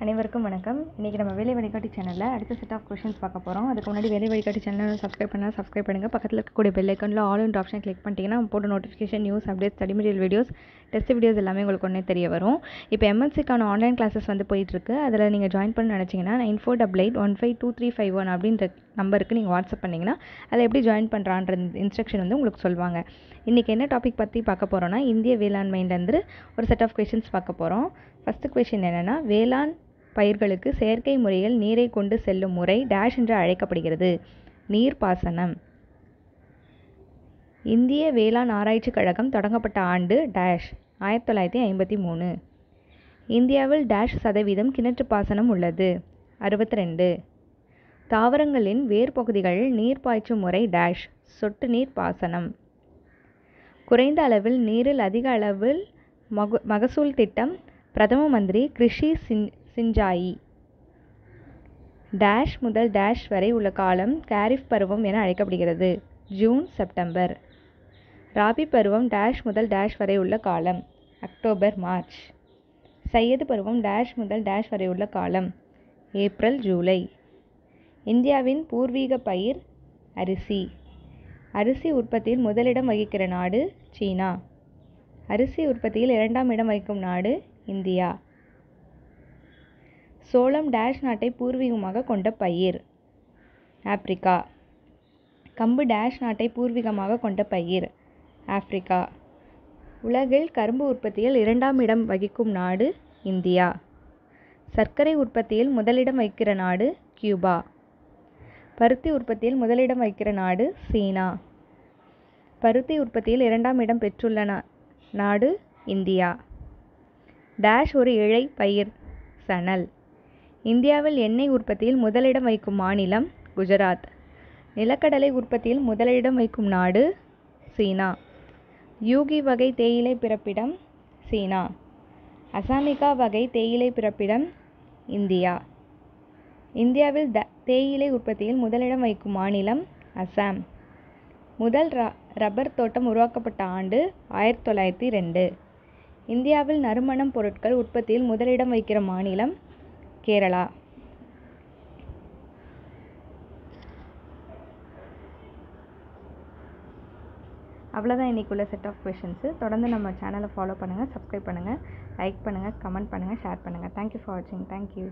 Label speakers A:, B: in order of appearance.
A: அனைவருக்கும் வணக்கம். இன்றைக்கி நம்ம வேலை வழிகாட்டி சேனலில் அடுத்த செட் ஆஃப் கொஷின்ஸ் பார்க்க போகிறோம். அதுக்கு முன்னாடி வேலை வழிகாட்டி சேனலை சப்ஸ்கிரைப் பண்ணுங்கள். பக்கத்தில் இருக்கக்கூடிய பெல் ஐக்கனில் ஆல் இன் ஆப்ஷன் கிளிக் பண்ணிட்டீங்கன்னா போட்ட notification, news updates, study material videos, test videos எல்லாமே உங்களுக்கு ஒன்றே தெரிய வரும். இப்போ எம்என்சிக்கான ஆன்லைன் கிளாஸஸ் போயிட்டுருக்கு. அதில் நீங்கள் ஜாயின் பண்ண நினச்சிங்கன்னா 9488152351 அப்படின்ற நம்பருக்கு நீங்கள் வாட்ஸ்அப் பண்ணிங்கன்னா அதில் எப்படி ஜாயின் பண்ணுறான்ற இன்ஸ்ட்ரக்ஷன் உங்களுக்கு சொல்லுவாங்க. இன்றைக்கி என்ன டாபிக் பற்றி பார்க்க போகிறோன்னா, இந்திய வேளாண்மையிலேருந்து ஒரு செட் ஆஃப் கொஷின்ஸ் பார்க்க போகிறோம். ஃபஸ்ட்டு கொஷின் என்னென்னா, வேளாண் பயிர்களுக்கு செயற்கை முறையில் நீரை கொண்டு செல்லும் முறை டேஷ் என்று அழைக்கப்படுகிறது. நீர்ப்பாசனம். இந்திய வேளாண் ஆராய்ச்சி கழகம் தொடங்கப்பட்ட ஆண்டு டேஷ் 1953. இந்தியாவில் டேஷ் சதவீதம் கிணற்று பாசனம் உள்ளது 62. தாவரங்களின் வேர் பகுதிகளில் நீர் பாய்ச்சும் முறை டேஷ் சொட்டு நீர் பாசனம். குறைந்த அளவில் நீரில் அதிக அளவில் மகசூல் திட்டம் பிரதம மந்திரி கிருஷி சிஞ்சாயி. டேஷ் முதல் டேஷ் வரை உள்ள காலம் காரிஃப் பருவம் என அழைக்கப்படுகிறது. June September. ராபி பருவம் டேஷ் முதல் டேஷ் வரை உள்ள காலம் அக்டோபர் மார்ச். சையது பருவம் டேஷ் முதல் டேஷ் வரை உள்ள காலம் ஏப்ரல் ஜூலை. இந்தியாவின் பூர்வீக பயிர் அரிசி. அரிசி உற்பத்தியில் முதலிடம் வகிக்கிற நாடு சீனா. அரிசி உற்பத்தியில் 2ஆம் இடம் வகிக்கும் நாடு இந்தியா. சோளம் டேஷ் நாட்டை பூர்வீகமாக கொண்ட பயிர் ஆப்பிரிக்கா. கம்பு டேஷ் நாட்டை பூர்வீகமாக கொண்ட பயிர் ஆப்பிரிக்கா. உலகில் கரும்பு உற்பத்தியில் 2ஆம் இடம் வகிக்கும் நாடு இந்தியா. சர்க்கரை உற்பத்தியில் முதலிடம் வகிக்கிற நாடு கியூபா. பருத்தி உற்பத்தியில் முதலிடம் வகிக்கிற நாடு சீனா. பருத்தி உற்பத்தியில் 2ஆம் இடம் பெற்றுள்ள நாடு இந்தியா. டேஷ் ஒரு இழை பயிர் சணல். இந்தியாவில் எண்ணெய் உற்பத்தியில் முதலிடம் வகிக்கும் மாநிலம் குஜராத். நிலக்கடலை உற்பத்தியில் முதலிடம் வகிக்கும் நாடு சீனா. யூகி வகை தேயிலை பிறப்பிடம் சீனா. அசாமிகா வகை தேயிலை பிறப்பிடம் இந்தியா. இந்தியாவில் தேயிலை உற்பத்தியில் முதலிடம் வகிக்கும் மாநிலம் அசாம். முதல் ரப்பர் தோட்டம் உருவாக்கப்பட்ட ஆண்டு 1902. இந்தியாவில் நறுமணம் பொருட்கள் உற்பத்தியில் முதலிடம் வகிக்கிற மாநிலம் கேரளா. அவ்வளோதான் இன்றைக்குள்ள செட் ஆஃப் கொஷின்ஸு. தொடர்ந்து நம்ம சேனலை ஃபாலோ பண்ணுங்கள், சப்ஸ்கிரைப் பண்ணுங்கள், லைக் பண்ணுங்கள், கமெண்ட் பண்ணுங்கள், ஷேர் பண்ணுங்கள். தேங்க்யூ ஃபார் வாட்சிங். தேங்க்யூ.